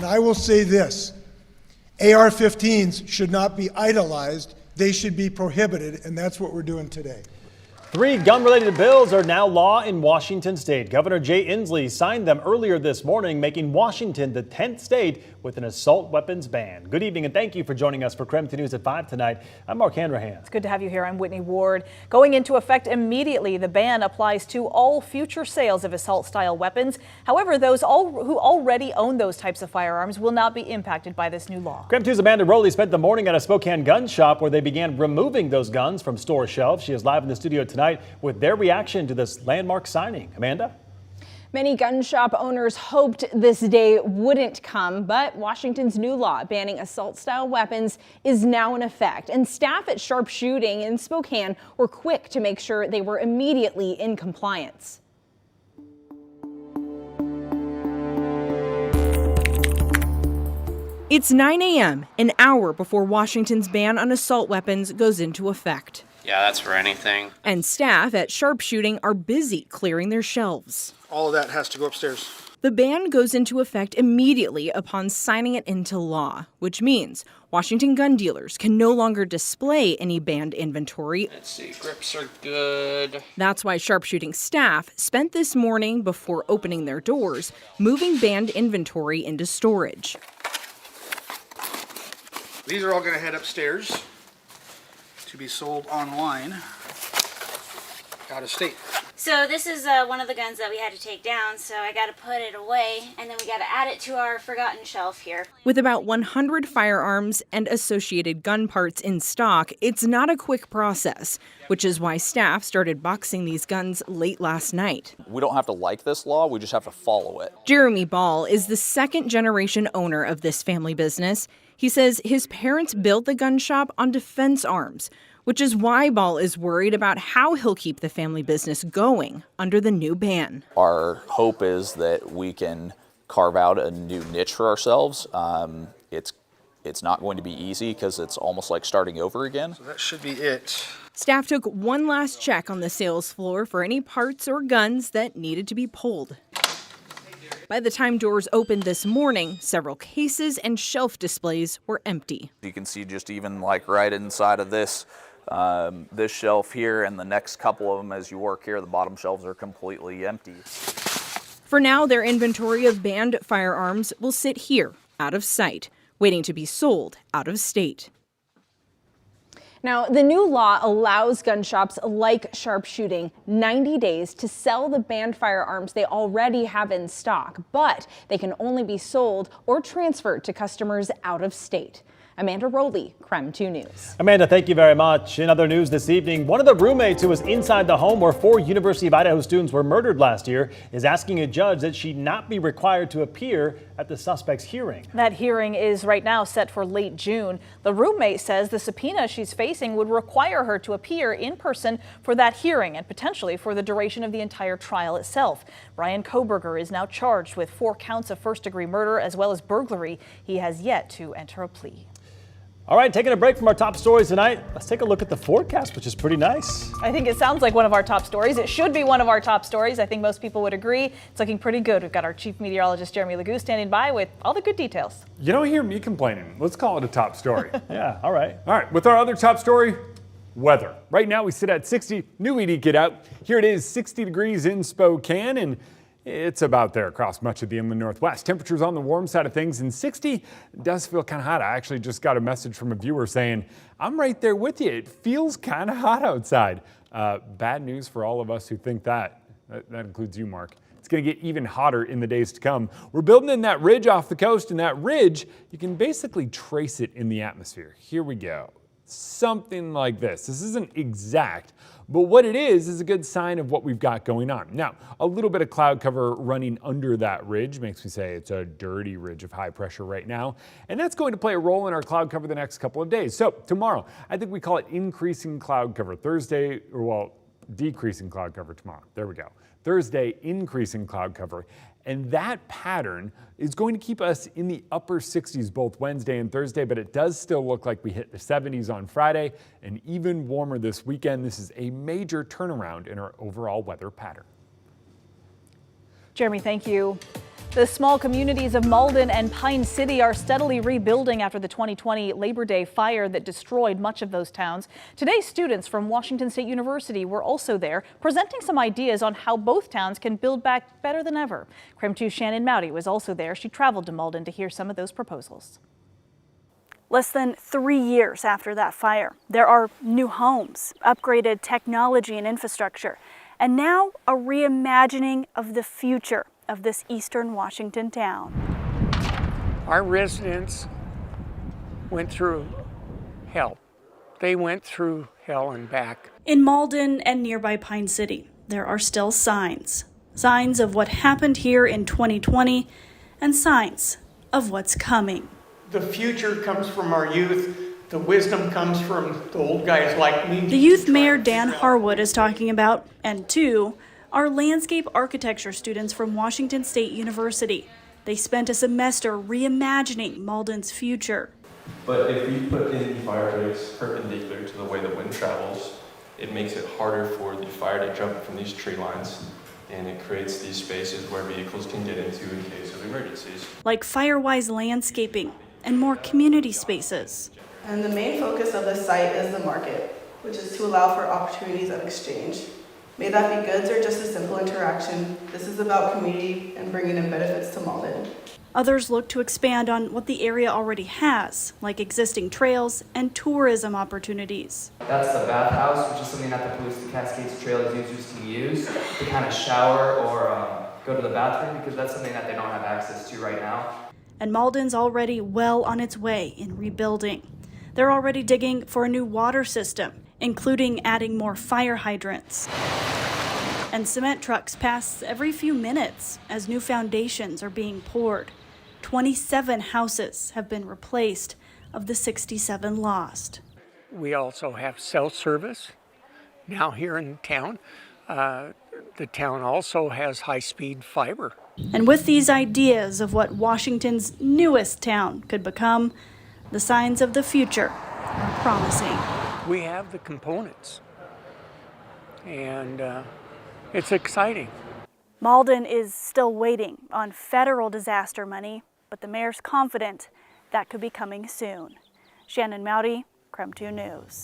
I will say this, AR-15s should not be idolized. They should be prohibited, and that's what we're doing today. 3 gun-related bills are now law in Washington state. Governor Jay Inslee signed them earlier this morning, making Washington the 10th state with an assault weapons ban. Good evening, and thank you for joining us for KREM 2 News at 5 tonight. I'm Mark Hanrahan. It's good to have you here. I'm Whitney Ward. Going into effect immediately, the ban applies to all future sales of assault-style weapons. However, those who already own those types of firearms will not be impacted by this new law. KREM 2's Amanda Rowley spent the morning at a Spokane gun shop where they began removing those guns from store shelves. She is live in the studio tonight with their reaction to this landmark signing. Amanda? Many gun shop owners hoped this day wouldn't come, but Washington's new law banning assault-style weapons is now in effect, and staff at Sharpshooting in Spokane were quick to make sure they were immediately in compliance. It's 9 a.m., an hour before Washington's ban on assault weapons goes into effect. Yeah, that's for anything. And staff at Sharpshooting are busy clearing their shelves. All of that has to go upstairs. The ban goes into effect immediately upon signing it into law, which means Washington gun dealers can no longer display any banned inventory. Let's see, grips are good. That's why Sharpshooting staff spent this morning before opening their doors, moving banned inventory into storage. These are all going to head upstairs to be sold online out of state. So this is one of the guns that we had to take down, so I got to put it away, and then we got to add it to our forgotten shelf here. With about 100 firearms and associated gun parts in stock, it's not a quick process, which is why staff started boxing these guns late last night. We don't have to like this law, we just have to follow it. Jeremy Ball is the second-generation owner of this family business. He says his parents built the gun shop on defense arms, which is why Ball is worried about how he'll keep the family business going under the new ban. Our hope is that we can carve out a new niche for ourselves. It's not going to be easy because it's almost like starting over again. So that should be it. Staff took one last check on the sales floor for any parts or guns that needed to be pulled. By the time doors opened this morning, several cases and shelf displays were empty. You can see just even like right inside of this shelf here and the next couple of them as you work here, the bottom shelves are completely empty. For now, their inventory of banned firearms will sit here, out of sight, waiting to be sold out of state. Now, the new law allows gun shops like Sharpshooting 90 days to sell the banned firearms they already have in stock, but they can only be sold or transferred to customers out of state. Amanda Rowley, KREM 2 News. Amanda, thank you very much. In other news this evening, one of the roommates who was inside the home where 4 University of Idaho students were murdered last year is asking a judge that she not be required to appear at the suspect's hearing. That hearing is right now set for late June. The roommate says the subpoena she's facing would require her to appear in person for that hearing and potentially for the duration of the entire trial itself. Brian Koberger is now charged with 4 counts of first-degree murder as well as burglary. He has yet to enter a plea. All right, taking a break from our top stories tonight, let's take a look at the forecast, which is pretty nice. I think it sounds like one of our top stories. It should be one of our top stories. I think most people would agree. It's looking pretty good. We've got our chief meteorologist, Jeremy Legoo, standing by with all the good details. You don't hear me complaining. Let's call it a top story. Yeah, all right. All right, with our other top story, weather. Right now we sit at 60. New ED get out. Here it is, 60 degrees in Spokane, and it's about there across much of the inland northwest. Temperatures on the warm side of things, and 60 does feel kind of hot. I actually just got a message from a viewer saying, I'm right there with you. It feels kind of hot outside. Bad news for all of us who think that includes you, Mark. It's going to get even hotter in the days to come. We're building in that ridge off the coast, and that ridge, you can basically trace it in the atmosphere. Here we go. Something like this. This isn't exact, but what it is a good sign of what we've got going on. Now, a little bit of cloud cover running under that ridge makes me say it's a dirty ridge of high pressure right now, and that's going to play a role in our cloud cover the next couple of days. So tomorrow, I think we call it increasing cloud cover. Thursday, or well, decreasing cloud cover tomorrow. There we go. Thursday, increasing cloud cover. And that pattern is going to keep us in the upper 60s both Wednesday and Thursday, but it does still look like we hit the 70s on Friday and even warmer this weekend. This is a major turnaround in our overall weather pattern. Jeremy, thank you. The small communities of Malden and Pine City are steadily rebuilding after the 2020 Labor Day fire that destroyed much of those towns. Today, students from Washington State University were also there, presenting some ideas on how both towns can build back better than ever. KREM 2's Shannon Mowdy was also there. She traveled to Malden to hear some of those proposals. Less than 3 years after that fire, there are new homes, upgraded technology and infrastructure, and now a reimagining of the future of this eastern Washington town. Our residents went through hell. They went through hell and back. In Malden and nearby Pine City, there are still signs. Signs of what happened here in 2020 and signs of what's coming. The future comes from our youth. The wisdom comes from the old guys like me. The youth mayor Dan Harwood is talking about, and two, are landscape architecture students from Washington State University. They spent a semester reimagining Malden's future. But if we put in the fire breaks perpendicular to the way the wind travels, it makes it harder for the fire to jump from these tree lines, and it creates these spaces where vehicles can get into in case of emergencies. Like fire-wise landscaping and more community spaces. And the main focus of this site is the market, which is to allow for opportunities of exchange. May that be goods or just a simple interaction, this is about community and bringing in benefits to Malden. Others look to expand on what the area already has, like existing trails and tourism opportunities. That's the bathhouse, which is something that the Police Cascades Trail users can use to kind of shower or go to the bathroom, because that's something that they don't have access to right now. And Malden's already well on its way in rebuilding. They're already digging for a new water system, including adding more fire hydrants. And cement trucks pass every few minutes as new foundations are being poured. 27 houses have been replaced of the 67 lost. We also have cell service now here in town. The town also has high-speed fiber. And with these ideas of what Washington's newest town could become, the signs of the future are promising. We have the components, and it's exciting. Malden is still waiting on federal disaster money, but the mayor's confident that could be coming soon. Shannon Mowdy, KREM 2 News.